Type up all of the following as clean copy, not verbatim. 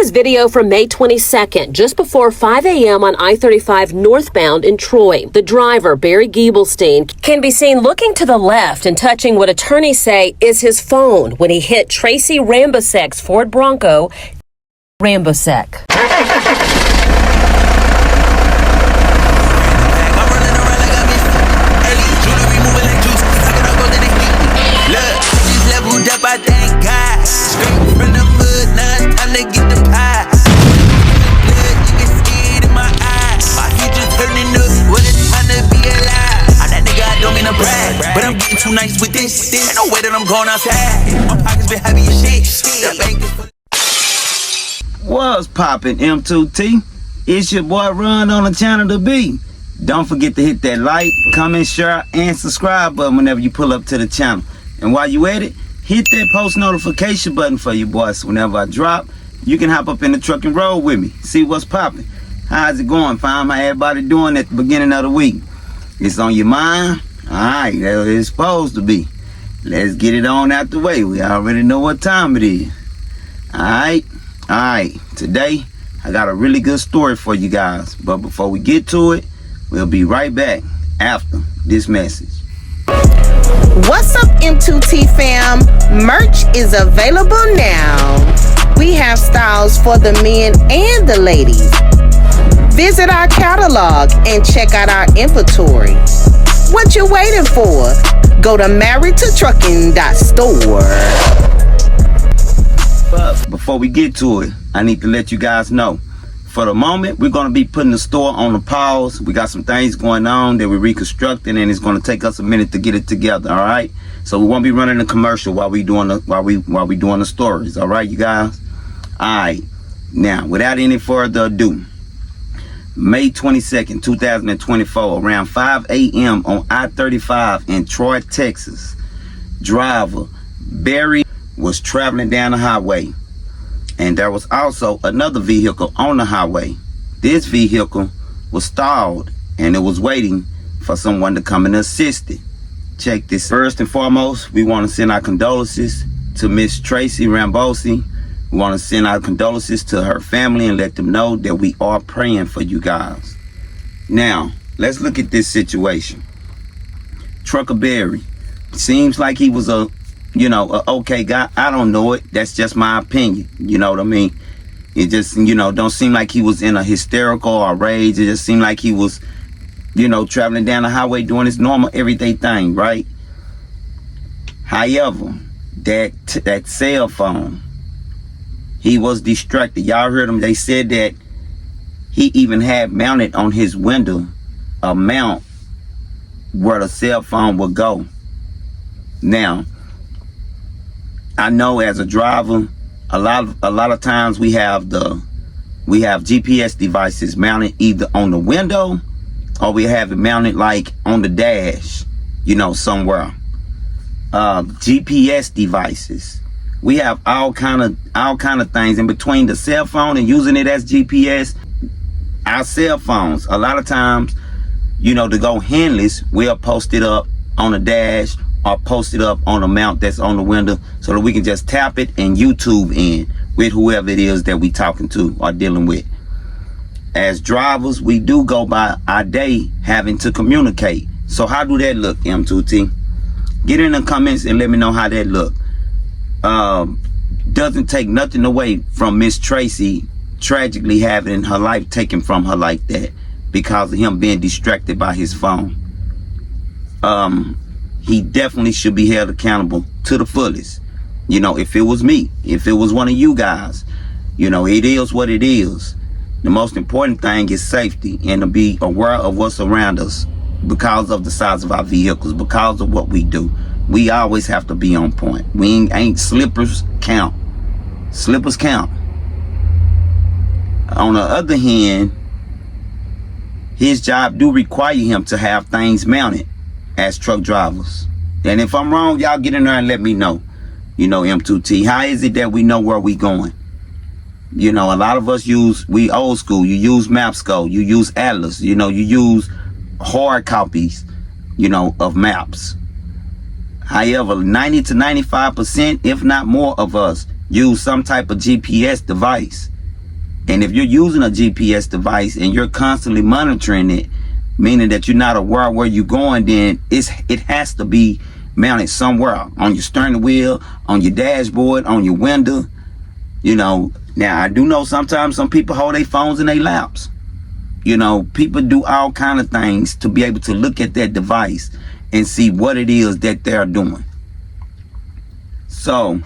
This video from May 22nd, just before 5 a.m. on I-35 northbound in Troy. The driver, Barry Giebelstein, can be seen looking to the left and touching what attorneys say is his phone when he hit Tracy Rambosek's Ford Bronco. Rambosek. I thank God. Straight from the mud, now it's time to get the pie. Blood, you can see it in my eyes. My future turning up, what it's time to be alive. I'm that nigga, I don't mean to brag, but I'm getting too nice with this. Ain't no way that I'm going outside. My pockets been heavy as shit. The bank is What's poppin', M2T? It's your boy Run on the channel to be. Don't forget to hit that like, comment, share, and subscribe button whenever you pull up to the channel. And while you at it, hit that post notification button for you boys. Whenever I drop, you can hop up in the truck and roll with me. See what's popping. How's it going, fam? How everybody doing at the beginning of the week? It's on your mind? Alright, that's what it's supposed to be. Let's get it on out the way. We already know what time it is. Alright. Today, I got a really good story for you guys. But before we get to it, we'll be right back after this message. What's up, M2T fam? Merch is available now. We have styles for the men and the ladies. Visit our catalog and check out our inventory. What you waiting for? Go to marriedtotrucking.store. But before we get to it, I need to let you guys know. For the moment, we're going to be putting the store on a pause. We got some things going on that we're reconstructing, and it's going to take us a minute to get it together. All right, so we won't be running a commercial while we doing the stories. All right, you guys. All right. Now, without any further ado, May 22nd, 2024, around 5 a.m. on I-35 in Troy, Texas, driver Barry was traveling down the highway. And there was also another vehicle on the highway. This vehicle was stalled and it was waiting for someone to come and assist it. Check this. First and foremost, we want to send our condolences to Miss Tracy Rambosi. We want to send our condolences to her family and let them know that we are praying for you guys. Now, let's look at this situation. Trucker Barry seems like he was a okay guy. I don't know it. That's just my opinion. You know what I mean? It just, don't seem like he was in a hysterical or rage. It just seemed like he was, traveling down the highway doing his normal everyday thing, right? However, that cell phone, he was distracted. Y'all heard him. They said that he even had mounted on his window a mount where the cell phone would go. Now, I know as a driver, a lot of times we have GPS devices mounted either on the window or we have it mounted like on the dash, somewhere. GPS devices. We have all kind of things in between the cell phone and using it as GPS. Our cell phones, a lot of times, to go handless, we'll post it up on the dash or post it up on a mount that's on the window so that we can just tap it and YouTube in with whoever it is that we talking to or dealing with. As drivers, we do go by our day having to communicate. So how do that look, M2T? Get in the comments and let me know how that look. Doesn't take nothing away from Miss Tracy tragically having her life taken from her like that because of him being distracted by his phone. He definitely should be held accountable to the fullest. If it was me, if it was one of you guys, it is what it is. The most important thing is safety and to be aware of what's around us because of the size of our vehicles, because of what we do. We always have to be on point. We ain't slippers count. Slippers count. On the other hand, his job do require him to have things mounted as truck drivers. And if I'm wrong, y'all get in there and let me know. M2T, how is it that we know where we going? A lot of us we old school. You use Mapsco, you use Atlas, you use hard copies, of maps. However, 90 to 95%, if not more of us, use some type of GPS device. And if you're using a GPS device and you're constantly monitoring it, meaning that you're not aware of where you're going, then it has to be mounted somewhere on your steering wheel, on your dashboard, on your window. You know, now I do know sometimes some people hold their phones in their laps. You know, people do all kind of things to be able to look at that device and see what it is that they're doing. So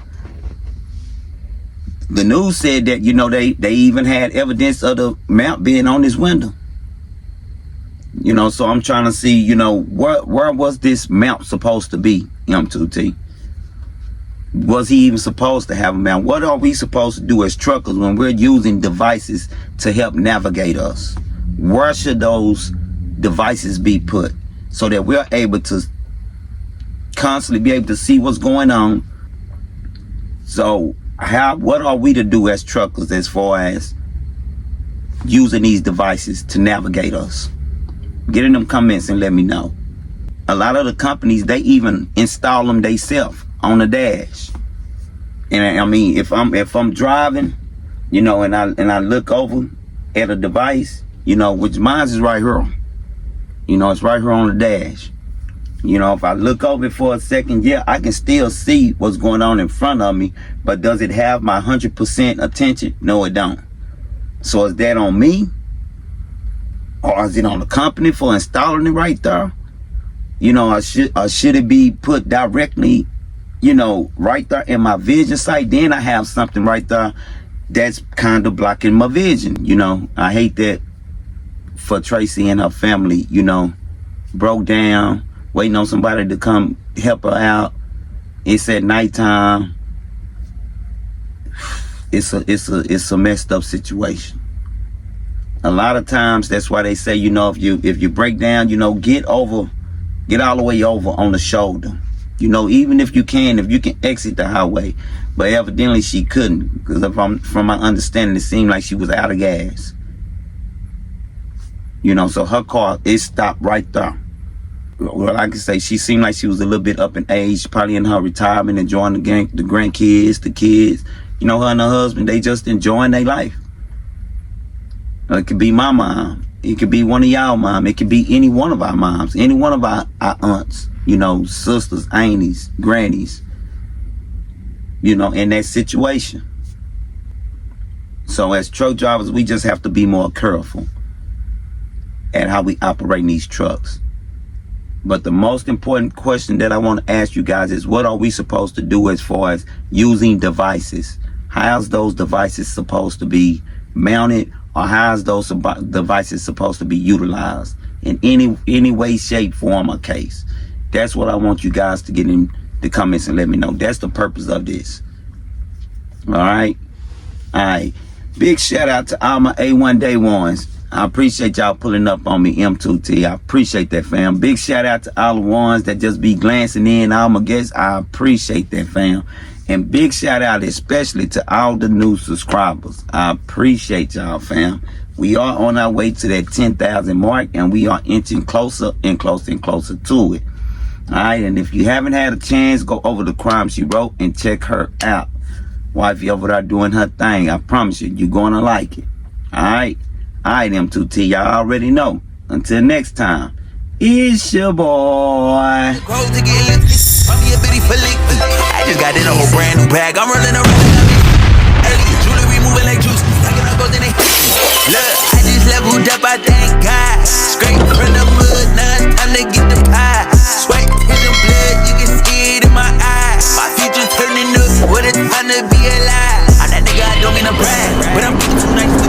the news said that, you know, they even had evidence of the mount being on this window. You know, so I'm trying to see, you know, where was this mount supposed to be, M2T? Was he even supposed to have a mount? What are we supposed to do as truckers when we're using devices to help navigate us? Where should those devices be put so that we're able to constantly be able to see what's going on? So what are we to do as truckers as far as using these devices to navigate us? Get in them comments and let me know. A lot of the companies, they even install them themselves on the dash. And I mean, if I'm driving, you know, and I look over at a device, you know, which mine is right here. You know, it's right here on the dash. You know, if I look over it for a second, yeah, I can still see what's going on in front of me, but does it have my 100% attention? No, it don't. So is that on me? Or is it on the company for installing it right there? You know, or should it be put directly, you know, right there in my vision sight? Then I have something right there that's kind of blocking my vision. You know, I hate that for Tracy and her family, you know, broke down, waiting on somebody to come help her out. It's at nighttime. It's a messed up situation. A lot of times, that's why they say, you know, if you break down, you know, get all the way over on the shoulder. You know, even if you can exit the highway. But evidently she couldn't, because from my understanding, it seemed like she was out of gas. You know, so her car, it stopped right there. Well, I can say she seemed like she was a little bit up in age, probably in her retirement, enjoying the grandkids, the kids. You know, her and her husband, they just enjoying their life. It could be my mom. It could be one of y'all mom. It could be any one of our moms, any one of our aunts, you know, sisters, aunties, grannies, you know, in that situation. So as truck drivers, we just have to be more careful at how we operate these trucks. But the most important question that I want to ask you guys is, what are we supposed to do as far as using devices? How's those devices supposed to be mounted? Or how's those devices supposed to be utilized in any way, shape, form, or case? That's what I want you guys to get in the comments and let me know. That's the purpose of this. All right. Big shout out to all my A1 Day ones. I appreciate y'all pulling up on me, M2T. I appreciate that, fam. Big shout out to all the ones that just be glancing in, all my guests. I appreciate that, fam. And big shout out especially to all the new subscribers. I appreciate y'all, fam. We are on our way to that 10,000 mark, and we are inching closer and closer and closer to it. All right, and if you haven't had a chance, go over to Crime She Wrote and check her out. Wifey over there doing her thing. I promise you, you're going to like it. All right, M2T, y'all already know. Until next time, it's your boy. I just got in a whole brand new bag. I'm rolling around early. Jewelry moving like juice. Stacking up gold in it. Look, I just leveled up, I thank God. Straight from the mud, now it's time to get the pie. Sweat in the blood, you can see it in my eyes. My future turning up, what a time to be alive. I'm that nigga, I don't mean to brag, but I'm too nice to